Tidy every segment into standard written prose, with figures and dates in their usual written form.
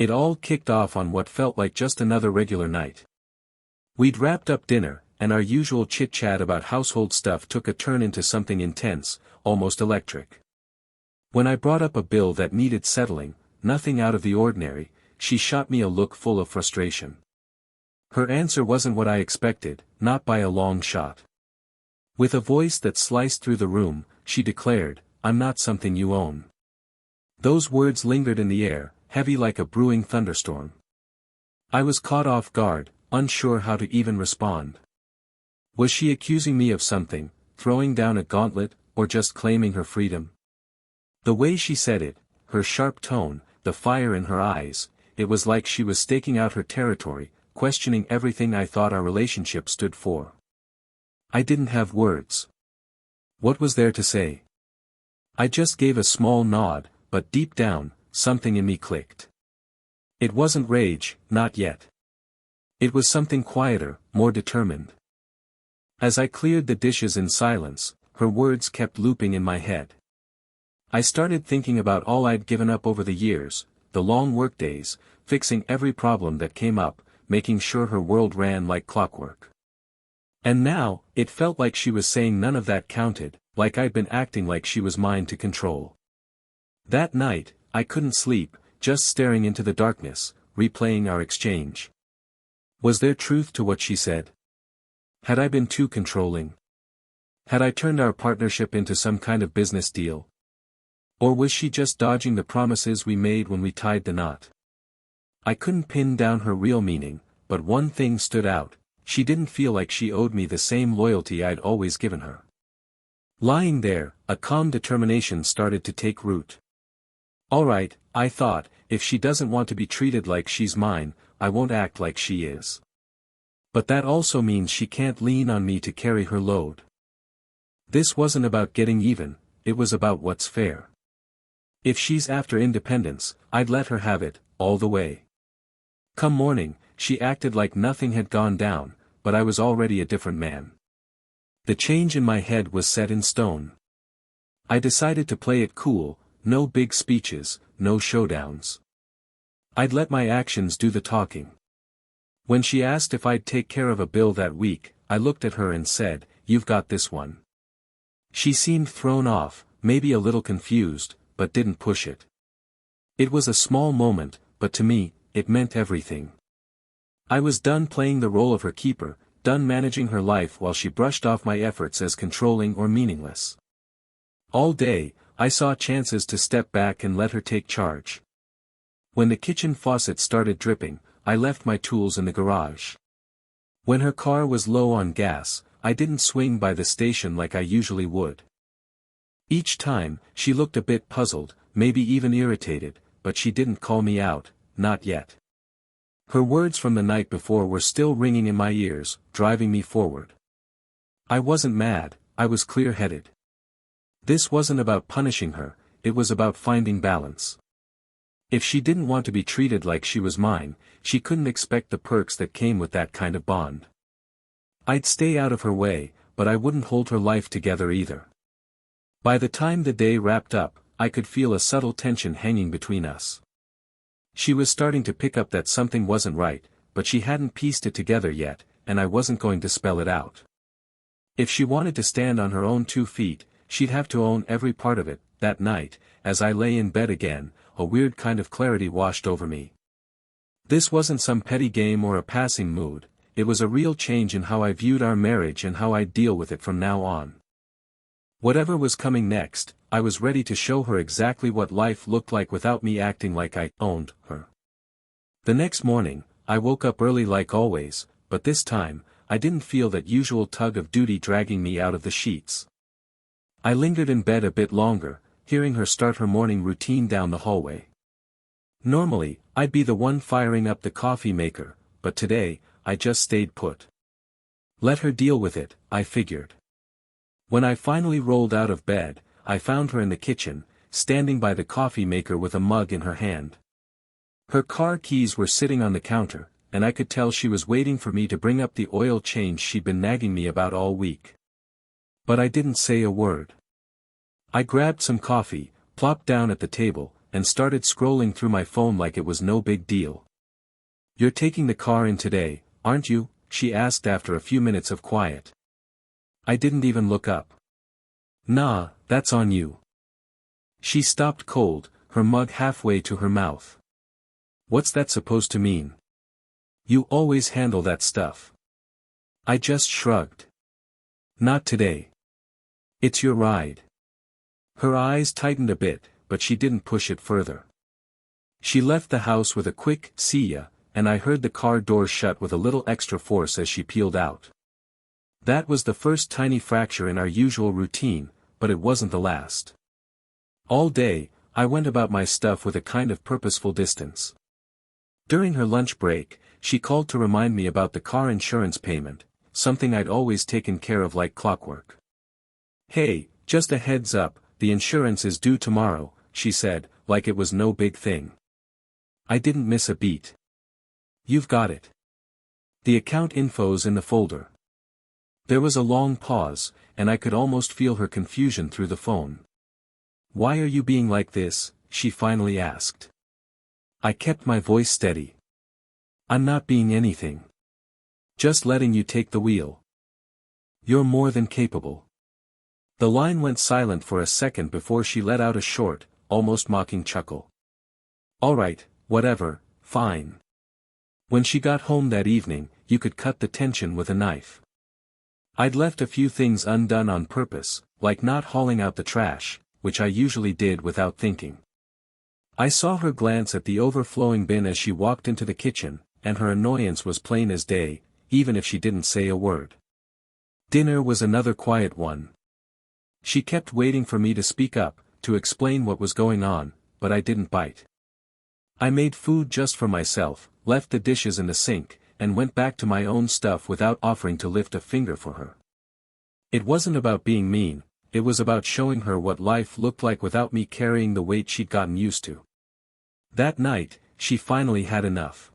It all kicked off on what felt like just another regular night. We'd wrapped up dinner, and our usual chit-chat about household stuff took a turn into something intense, almost electric. When I brought up a bill that needed settling, nothing out of the ordinary, she shot me a look full of frustration. Her answer wasn't what I expected, not by a long shot. With a voice that sliced through the room, she declared, "I'm not something you own." Those words lingered in the air, heavy like a brewing thunderstorm. I was caught off guard, unsure how to even respond. Was she accusing me of something, throwing down a gauntlet, or just claiming her freedom? The way she said it, her sharp tone, the fire in her eyes, it was like she was staking out her territory, questioning everything I thought our relationship stood for. I didn't have words. What was there to say? I just gave a small nod, but deep down, something in me clicked. It wasn't rage, not yet. It was something quieter, more determined. As I cleared the dishes in silence, her words kept looping in my head. I started thinking about all I'd given up over the years, the long workdays, fixing every problem that came up, making sure her world ran like clockwork. And now, it felt like she was saying none of that counted, like I'd been acting like she was mine to control. That night, I couldn't sleep, just staring into the darkness, replaying our exchange. Was there truth to what she said? Had I been too controlling? Had I turned our partnership into some kind of business deal? Or was she just dodging the promises we made when we tied the knot? I couldn't pin down her real meaning, but one thing stood out: she didn't feel like she owed me the same loyalty I'd always given her. Lying there, a calm determination started to take root. All right, I thought, if she doesn't want to be treated like she's mine, I won't act like she is. But that also means she can't lean on me to carry her load. This wasn't about getting even, it was about what's fair. If she's after independence, I'd let her have it, all the way. Come morning, she acted like nothing had gone down, but I was already a different man. The change in my head was set in stone. I decided to play it cool, no big speeches, no showdowns. I'd let my actions do the talking. When she asked if I'd take care of a bill that week, I looked at her and said, "You've got this one." She seemed thrown off, maybe a little confused, but didn't push it. It was a small moment, but to me, it meant everything. I was done playing the role of her keeper, done managing her life while she brushed off my efforts as controlling or meaningless. All day, I saw chances to step back and let her take charge. When the kitchen faucet started dripping, I left my tools in the garage. When her car was low on gas, I didn't swing by the station like I usually would. Each time, she looked a bit puzzled, maybe even irritated, but she didn't call me out, not yet. Her words from the night before were still ringing in my ears, driving me forward. I wasn't mad, I was clear-headed. This wasn't about punishing her, it was about finding balance. If she didn't want to be treated like she was mine, she couldn't expect the perks that came with that kind of bond. I'd stay out of her way, but I wouldn't hold her life together either. By the time the day wrapped up, I could feel a subtle tension hanging between us. She was starting to pick up that something wasn't right, but she hadn't pieced it together yet, and I wasn't going to spell it out. If she wanted to stand on her own 2 feet, she'd have to own every part of it. That night, as I lay in bed again, a weird kind of clarity washed over me. This wasn't some petty game or a passing mood, it was a real change in how I viewed our marriage and how I'd deal with it from now on. Whatever was coming next, I was ready to show her exactly what life looked like without me acting like I owned her. The next morning, I woke up early like always, but this time, I didn't feel that usual tug of duty dragging me out of the sheets. I lingered in bed a bit longer, hearing her start her morning routine down the hallway. Normally, I'd be the one firing up the coffee maker, but today, I just stayed put. Let her deal with it, I figured. When I finally rolled out of bed, I found her in the kitchen, standing by the coffee maker with a mug in her hand. Her car keys were sitting on the counter, and I could tell she was waiting for me to bring up the oil change she'd been nagging me about all week. But I didn't say a word. I grabbed some coffee, plopped down at the table, and started scrolling through my phone like it was no big deal. "You're taking the car in today, aren't you?" she asked after a few minutes of quiet. I didn't even look up. "Nah, that's on you." She stopped cold, her mug halfway to her mouth. "What's that supposed to mean? You always handle that stuff." I just shrugged. "Not today. It's your ride." Her eyes tightened a bit, but she didn't push it further. She left the house with a quick "see ya," and I heard the car door shut with a little extra force as she peeled out. That was the first tiny fracture in our usual routine, but it wasn't the last. All day, I went about my stuff with a kind of purposeful distance. During her lunch break, she called to remind me about the car insurance payment, something I'd always taken care of like clockwork. "Hey, just a heads up, the insurance is due tomorrow," she said, like it was no big thing. I didn't miss a beat. "You've got it. The account info's in the folder." There was a long pause, and I could almost feel her confusion through the phone. "Why are you being like this?" she finally asked. I kept my voice steady. "I'm not being anything. Just letting you take the wheel. You're more than capable." The line went silent for a second before she let out a short, almost mocking chuckle. "All right, whatever, fine." When she got home that evening, you could cut the tension with a knife. I'd left a few things undone on purpose, like not hauling out the trash, which I usually did without thinking. I saw her glance at the overflowing bin as she walked into the kitchen, and her annoyance was plain as day, even if she didn't say a word. Dinner was another quiet one. She kept waiting for me to speak up, to explain what was going on, but I didn't bite. I made food just for myself, left the dishes in the sink, and went back to my own stuff without offering to lift a finger for her. It wasn't about being mean, it was about showing her what life looked like without me carrying the weight she'd gotten used to. That night, she finally had enough.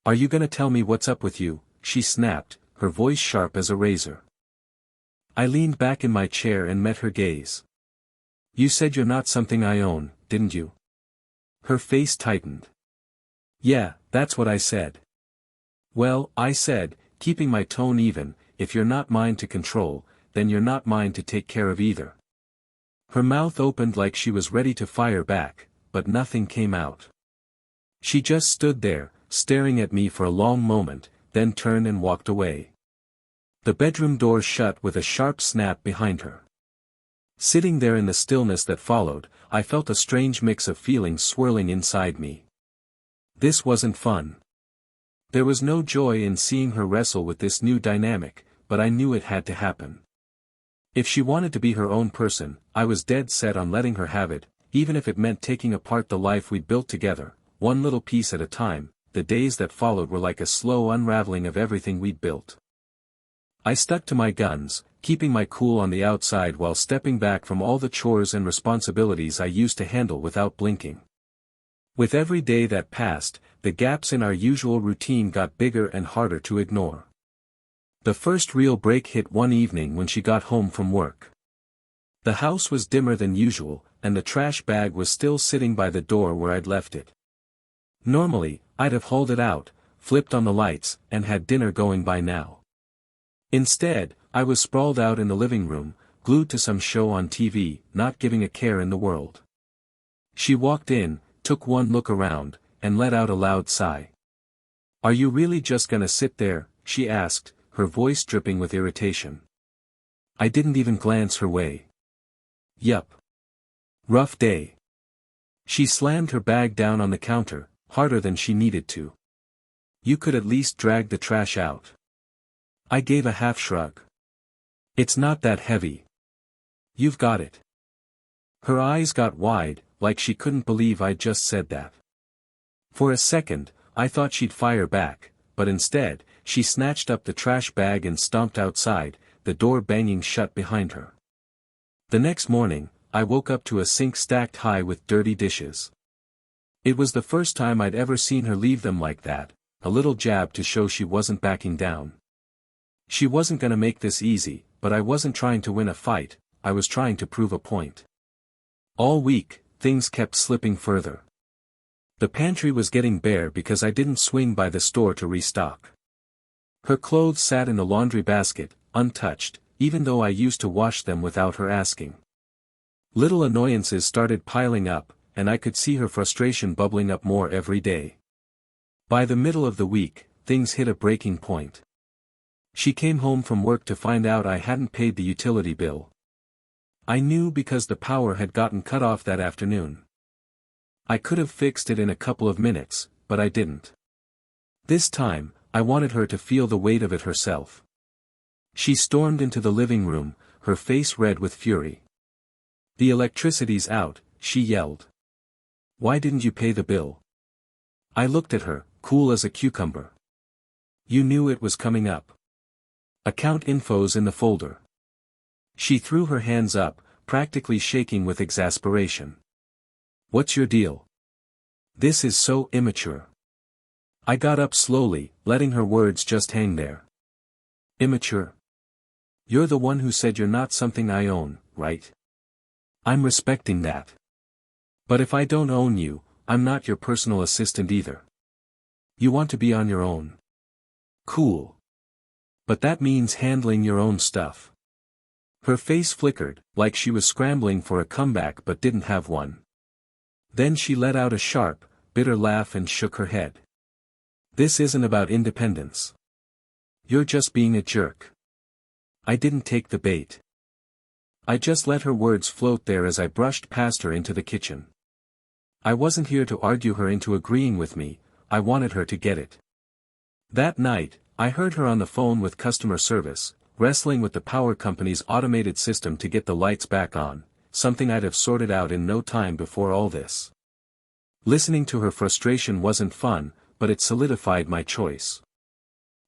"Are you gonna tell me what's up with you?" she snapped, her voice sharp as a razor. I leaned back in my chair and met her gaze. "You said you're not something I own, didn't you?" Her face tightened. "Yeah, that's what I said." "Well, I said, keeping my tone even, if you're not mine to control, then you're not mine to take care of either." Her mouth opened like she was ready to fire back, but nothing came out. She just stood there, staring at me for a long moment, then turned and walked away. The bedroom door shut with a sharp snap behind her. Sitting there in the stillness that followed, I felt a strange mix of feelings swirling inside me. This wasn't fun. There was no joy in seeing her wrestle with this new dynamic, but I knew it had to happen. If she wanted to be her own person, I was dead set on letting her have it, even if it meant taking apart the life we'd built together, one little piece at a time. The days that followed were like a slow unraveling of everything we'd built. I stuck to my guns, keeping my cool on the outside while stepping back from all the chores and responsibilities I used to handle without blinking. With every day that passed, the gaps in our usual routine got bigger and harder to ignore. The first real break hit one evening when she got home from work. The house was dimmer than usual, and the trash bag was still sitting by the door where I'd left it. Normally, I'd have hauled it out, flipped on the lights, and had dinner going by now. Instead, I was sprawled out in the living room, glued to some show on TV, not giving a care in the world. She walked in, took one look around, and let out a loud sigh. "Are you really just gonna sit there?" she asked, her voice dripping with irritation. I didn't even glance her way. "Yup. Rough day." She slammed her bag down on the counter, harder than she needed to. "You could at least drag the trash out." I gave a half shrug. "It's not that heavy. You've got it." Her eyes got wide, like she couldn't believe I'd just said that. For a second, I thought she'd fire back, but instead, she snatched up the trash bag and stomped outside, the door banging shut behind her. The next morning, I woke up to a sink stacked high with dirty dishes. It was the first time I'd ever seen her leave them like that, a little jab to show she wasn't backing down. She wasn't gonna make this easy, but I wasn't trying to win a fight, I was trying to prove a point. All week, things kept slipping further. The pantry was getting bare because I didn't swing by the store to restock. Her clothes sat in the laundry basket, untouched, even though I used to wash them without her asking. Little annoyances started piling up, and I could see her frustration bubbling up more every day. By the middle of the week, things hit a breaking point. She came home from work to find out I hadn't paid the utility bill. I knew because the power had gotten cut off that afternoon. I could have fixed it in a couple of minutes, but I didn't. This time, I wanted her to feel the weight of it herself. She stormed into the living room, her face red with fury. "The electricity's out," she yelled. "Why didn't you pay the bill?" I looked at her, cool as a cucumber. "You knew it was coming up. Account info's in the folder." She threw her hands up, practically shaking with exasperation. "What's your deal? This is so immature." I got up slowly, letting her words just hang there. "Immature? You're the one who said you're not something I own, right? I'm respecting that. But if I don't own you, I'm not your personal assistant either. You want to be on your own. Cool. But that means handling your own stuff." Her face flickered, like she was scrambling for a comeback but didn't have one. Then she let out a sharp, bitter laugh and shook her head. "This isn't about independence. You're just being a jerk." I didn't take the bait. I just let her words float there as I brushed past her into the kitchen. I wasn't here to argue her into agreeing with me, I wanted her to get it. That night, I heard her on the phone with customer service, wrestling with the power company's automated system to get the lights back on, something I'd have sorted out in no time before all this. Listening to her frustration wasn't fun, but it solidified my choice.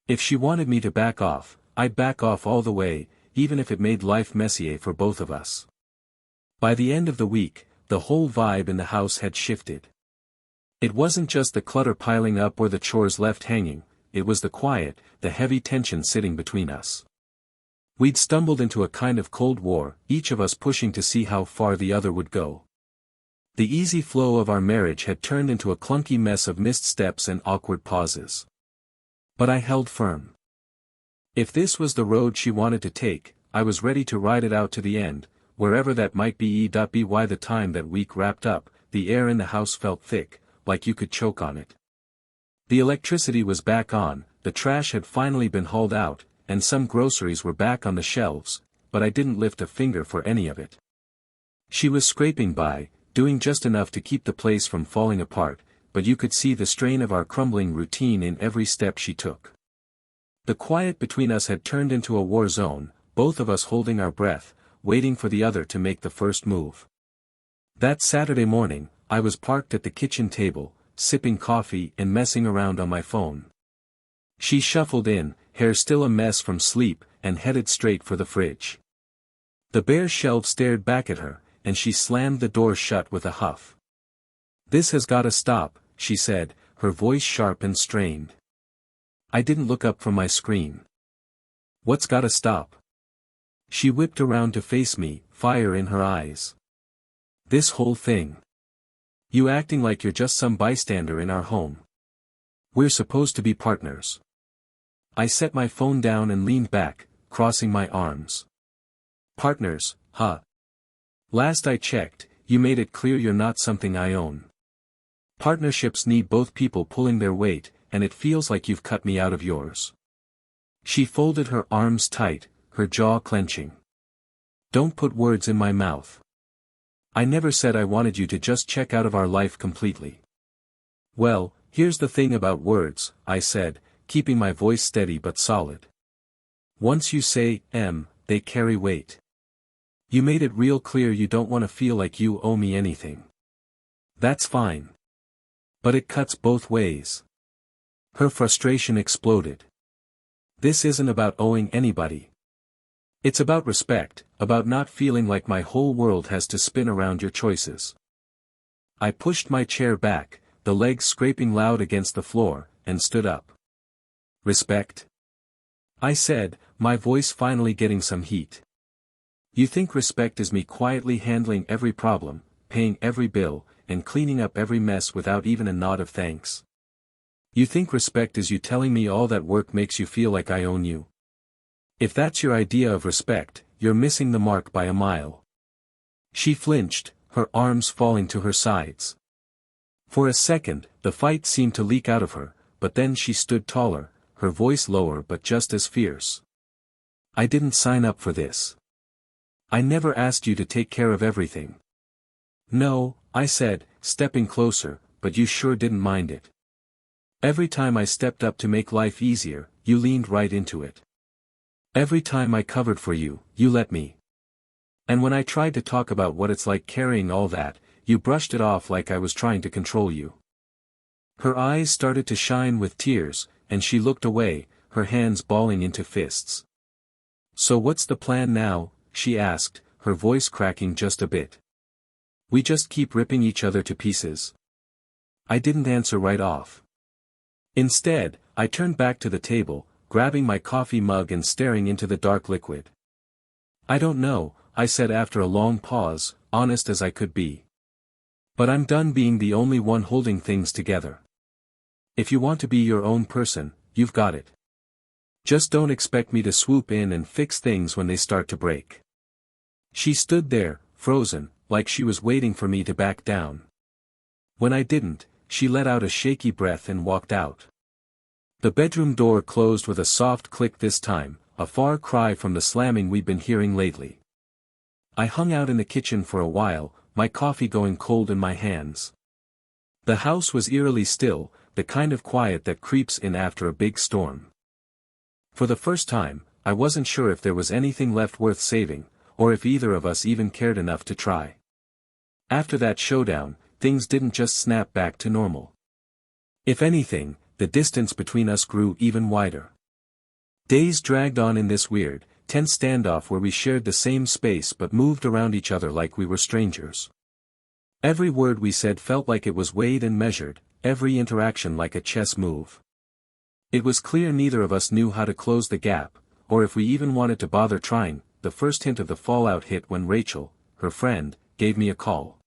If she wanted me to back off, I'd back off all the way, even if it made life messier for both of us. By the end of the week, the whole vibe in the house had shifted. It wasn't just the clutter piling up or the chores left hanging, it was the quiet, the heavy tension sitting between us. We'd stumbled into a kind of cold war, each of us pushing to see how far the other would go. The easy flow of our marriage had turned into a clunky mess of missed steps and awkward pauses. But I held firm. If this was the road she wanted to take, I was ready to ride it out to the end, wherever that might be. By the time that week wrapped up, the air in the house felt thick, like you could choke on it. The electricity was back on, the trash had finally been hauled out, and some groceries were back on the shelves, but I didn't lift a finger for any of it. She was scraping by, doing just enough to keep the place from falling apart, but you could see the strain of our crumbling routine in every step she took. The quiet between us had turned into a war zone, both of us holding our breath, waiting for the other to make the first move. That Saturday morning, I was parked at the kitchen table, sipping coffee and messing around on my phone. She shuffled in, hair still a mess from sleep, and headed straight for the fridge. The bare shelf stared back at her, and she slammed the door shut with a huff. "This has gotta stop," she said, her voice sharp and strained. I didn't look up from my screen. "What's gotta stop?" She whipped around to face me, fire in her eyes. "This whole thing. You acting like you're just some bystander in our home. We're supposed to be partners." I set my phone down and leaned back, crossing my arms. "Partners, huh? Last I checked, you made it clear you're not something I own. Partnerships need both people pulling their weight, and it feels like you've cut me out of yours." She folded her arms tight, her jaw clenching. "Don't put words in my mouth. I never said I wanted you to just check out of our life completely." "Well, here's the thing about words," I said, keeping my voice steady but solid. "Once you say, they carry weight. You made it real clear you don't want to feel like you owe me anything. That's fine. But it cuts both ways." Her frustration exploded. "This isn't about owing anybody. It's about respect, about not feeling like my whole world has to spin around your choices." I pushed my chair back, the legs scraping loud against the floor, and stood up. "Respect?" I said, my voice finally getting some heat. "You think respect is me quietly handling every problem, paying every bill, and cleaning up every mess without even a nod of thanks. You think respect is you telling me all that work makes you feel like I own you? If that's your idea of respect, you're missing the mark by a mile. She flinched, her arms falling to her sides. For a second, the fight seemed to leak out of her, but then she stood taller, her voice lower but just as fierce. I didn't sign up for this. I never asked you to take care of everything. No, I said, stepping closer, but you sure didn't mind it. Every time I stepped up to make life easier, you leaned right into it. Every time I covered for you, you let me. And when I tried to talk about what it's like carrying all that, you brushed it off like I was trying to control you. Her eyes started to shine with tears, and she looked away, her hands balling into fists. So what's the plan now? She asked, her voice cracking just a bit. We just keep ripping each other to pieces. I didn't answer right off. Instead, I turned back to the table, grabbing my coffee mug and staring into the dark liquid. I don't know, I said after a long pause, honest as I could be. But I'm done being the only one holding things together. If you want to be your own person, you've got it. Just don't expect me to swoop in and fix things when they start to break. She stood there, frozen, like she was waiting for me to back down. When I didn't, she let out a shaky breath and walked out. The bedroom door closed with a soft click this time, a far cry from the slamming we'd been hearing lately. I hung out in the kitchen for a while, my coffee going cold in my hands. The house was eerily still, the kind of quiet that creeps in after a big storm. For the first time, I wasn't sure if there was anything left worth saving, or if either of us even cared enough to try. After that showdown, things didn't just snap back to normal. If anything, the distance between us grew even wider. Days dragged on in this weird, tense standoff where we shared the same space but moved around each other like we were strangers. Every word we said felt like it was weighed and measured, every interaction like a chess move. It was clear neither of us knew how to close the gap, or if we even wanted to bother trying. The first hint of the fallout hit when Rachel, her friend, gave me a call.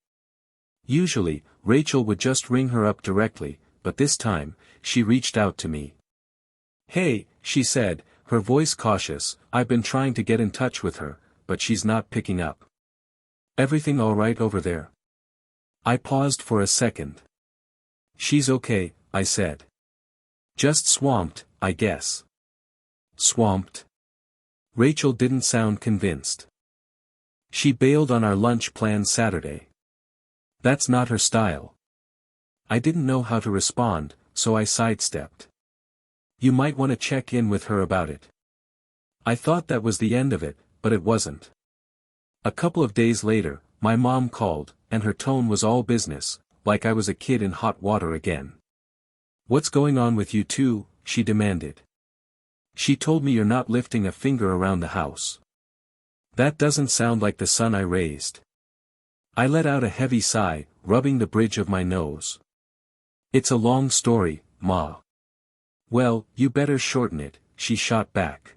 Usually, Rachel would just ring her up directly, but this time, she reached out to me. Hey, she said, her voice cautious, I've been trying to get in touch with her, but she's not picking up. Everything all right over there? I paused for a second. She's okay, I said. Just swamped, I guess. Swamped? Rachel didn't sound convinced. She bailed on our lunch plan Saturday. That's not her style. I didn't know how to respond, so I sidestepped. You might want to check in with her about it. I thought that was the end of it, but it wasn't. A couple of days later, my mom called, and her tone was all business, like I was a kid in hot water again. What's going on with you two? She demanded. She told me you're not lifting a finger around the house. That doesn't sound like the son I raised. I let out a heavy sigh, rubbing the bridge of my nose. It's a long story, Ma. Well, you better shorten it, she shot back.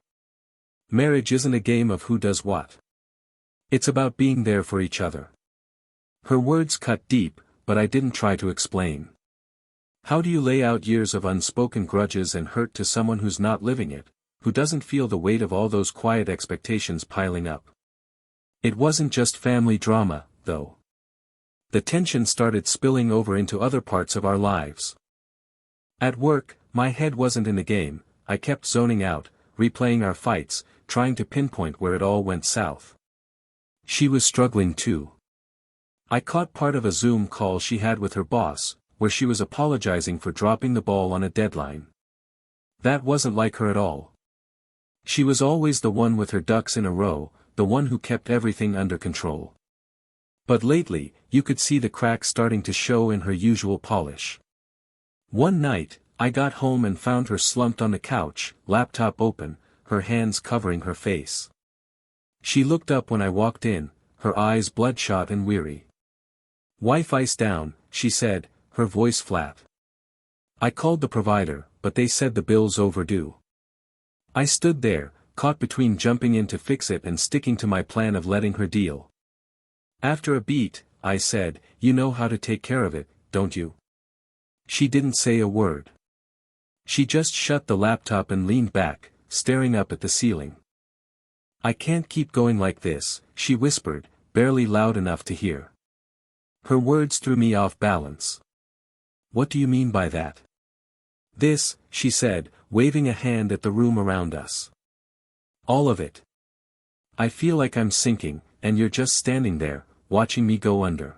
Marriage isn't a game of who does what. It's about being there for each other. Her words cut deep, but I didn't try to explain. How do you lay out years of unspoken grudges and hurt to someone who's not living it, who doesn't feel the weight of all those quiet expectations piling up? It wasn't just family drama, though. The tension started spilling over into other parts of our lives. At work, my head wasn't in the game, I kept zoning out, replaying our fights, trying to pinpoint where it all went south. She was struggling too. I caught part of a Zoom call she had with her boss, where she was apologizing for dropping the ball on a deadline. That wasn't like her at all. She was always the one with her ducks in a row, the one who kept everything under control. But lately, you could see the cracks starting to show in her usual polish. One night, I got home and found her slumped on the couch, laptop open, her hands covering her face. She looked up when I walked in, her eyes bloodshot and weary. Wi-Fi's down, she said, her voice flat. I called the provider, but they said the bill's overdue. I stood there, caught between jumping in to fix it and sticking to my plan of letting her deal. After a beat, I said, you know how to take care of it, don't you? She didn't say a word. She just shut the laptop and leaned back, staring up at the ceiling. I can't keep going like this, she whispered, barely loud enough to hear. Her words threw me off balance. What do you mean by that? This, she said, waving a hand at the room around us. All of it. I feel like I'm sinking, and you're just standing there, watching me go under.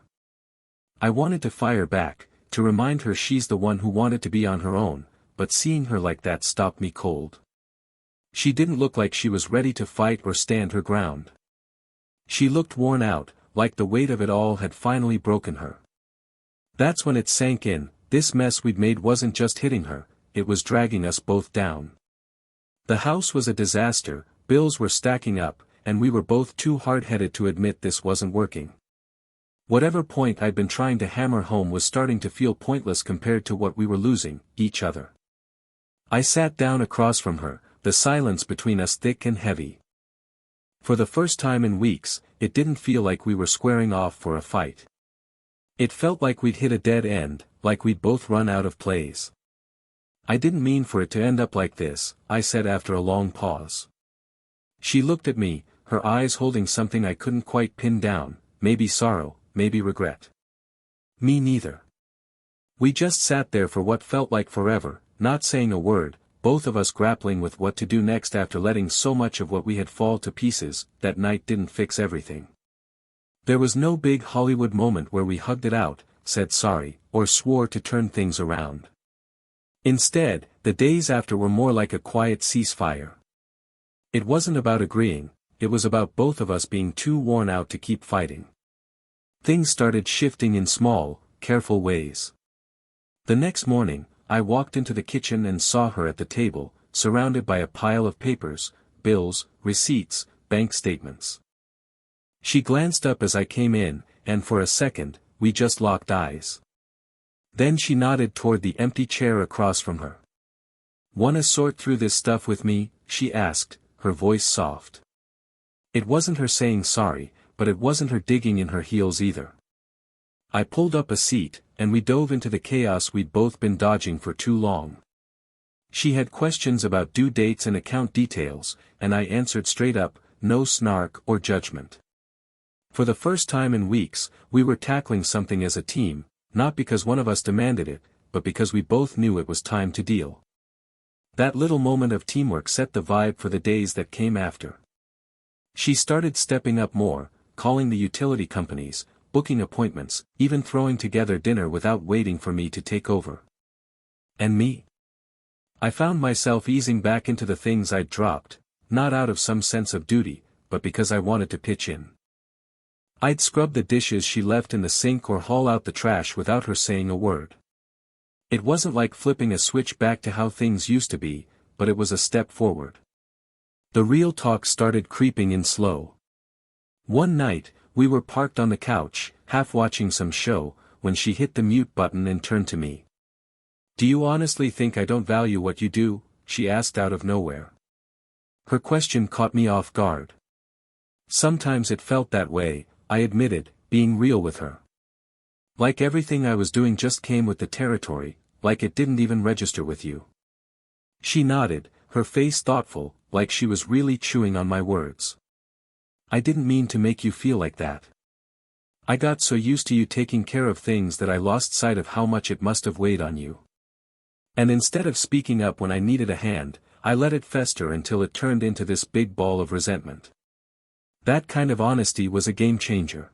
I wanted to fire back, to remind her she's the one who wanted to be on her own, but seeing her like that stopped me cold. She didn't look like she was ready to fight or stand her ground. She looked worn out, like the weight of it all had finally broken her. That's when it sank in, this mess we'd made wasn't just hitting her, it was dragging us both down. The house was a disaster, bills were stacking up, and we were both too hard-headed to admit this wasn't working. Whatever point I'd been trying to hammer home was starting to feel pointless compared to what we were losing, each other. I sat down across from her, the silence between us thick and heavy. For the first time in weeks, it didn't feel like we were squaring off for a fight. It felt like we'd hit a dead end, like we'd both run out of plays. I didn't mean for it to end up like this, I said after a long pause. She looked at me, her eyes holding something I couldn't quite pin down, maybe sorrow, maybe regret. Me neither. We just sat there for what felt like forever, not saying a word, both of us grappling with what to do next after letting so much of what we had fall to pieces. That night didn't fix everything. There was no big Hollywood moment where we hugged it out, said sorry, or swore to turn things around. Instead, the days after were more like a quiet ceasefire. It wasn't about agreeing, it was about both of us being too worn out to keep fighting. Things started shifting in small, careful ways. The next morning, I walked into the kitchen and saw her at the table, surrounded by a pile of papers, bills, receipts, bank statements. She glanced up as I came in, and for a second, we just locked eyes. Then she nodded toward the empty chair across from her. "Wanna sort through this stuff with me?" she asked, her voice soft. It wasn't her saying sorry, but it wasn't her digging in her heels either. I pulled up a seat, and we dove into the chaos we'd both been dodging for too long. She had questions about due dates and account details, and I answered straight up, no snark or judgment. For the first time in weeks, we were tackling something as a team, not because one of us demanded it, but because we both knew it was time to deal. That little moment of teamwork set the vibe for the days that came after. She started stepping up more, calling the utility companies, booking appointments, even throwing together dinner without waiting for me to take over. And me? I found myself easing back into the things I'd dropped, not out of some sense of duty, but because I wanted to pitch in. I'd scrub the dishes she left in the sink or haul out the trash without her saying a word. It wasn't like flipping a switch back to how things used to be, but it was a step forward. The real talk started creeping in slow. One night, we were parked on the couch, half watching some show, when she hit the mute button and turned to me. "Do you honestly think I don't value what you do?" she asked out of nowhere. Her question caught me off guard. Sometimes it felt that way, I admitted, being real with her. Like everything I was doing just came with the territory, like it didn't even register with you. She nodded, her face thoughtful, like she was really chewing on my words. "I didn't mean to make you feel like that. I got so used to you taking care of things that I lost sight of how much it must have weighed on you. And instead of speaking up when I needed a hand, I let it fester until it turned into this big ball of resentment." That kind of honesty was a game changer.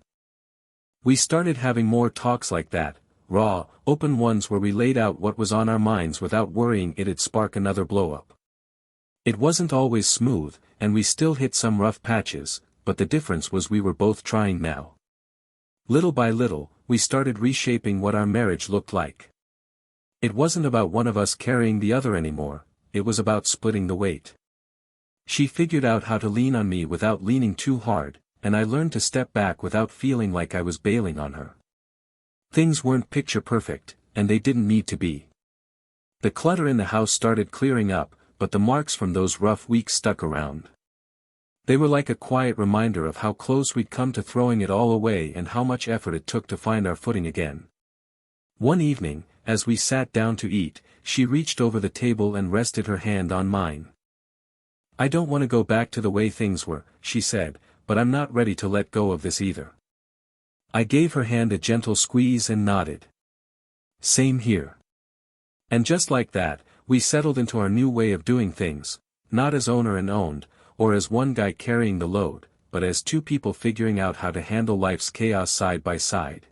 We started having more talks like that, raw, open ones where we laid out what was on our minds without worrying it'd spark another blow-up. It wasn't always smooth, and we still hit some rough patches, but the difference was we were both trying now. Little by little, we started reshaping what our marriage looked like. It wasn't about one of us carrying the other anymore, it was about splitting the weight. She figured out how to lean on me without leaning too hard, and I learned to step back without feeling like I was bailing on her. Things weren't picture perfect, and they didn't need to be. The clutter in the house started clearing up, but the marks from those rough weeks stuck around. They were like a quiet reminder of how close we'd come to throwing it all away and how much effort it took to find our footing again. One evening, as we sat down to eat, she reached over the table and rested her hand on mine. "I don't want to go back to the way things were," she said, "but I'm not ready to let go of this either." I gave her hand a gentle squeeze and nodded. "Same here." And just like that, we settled into our new way of doing things, not as owner and owned, or as one guy carrying the load, but as two people figuring out how to handle life's chaos side by side.